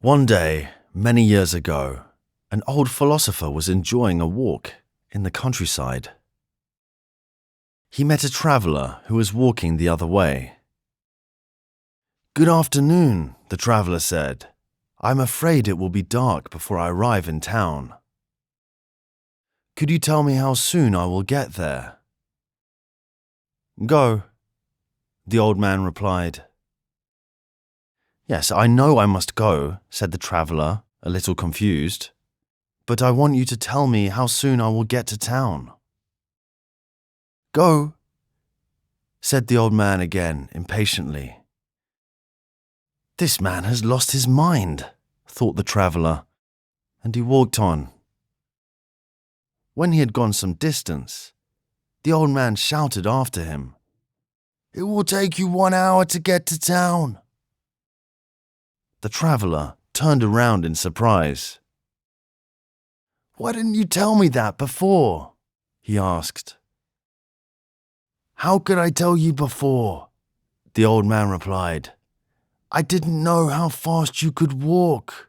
One day, many years ago, an old philosopher was enjoying a walk in the countryside. He met a traveler who was walking the other way. "Good afternoon," the traveler said. "I'm afraid it will be dark before I arrive in town. Could you tell me how soon I will get there?" "Go," the old man replied. "Yes, I know I must go," said the traveler, a little confused. "But I want you to tell me how soon I will get to town." "Go," said the old man again, impatiently. "This man has lost his mind," thought the traveler, and he walked on. When he had gone some distance, the old man shouted after him, "It will take you 1 hour to get to town." The traveler turned around in surprise. "Why didn't you tell me that before?" he asked. "How could I tell you before?" the old man replied. "I didn't know how fast you could walk."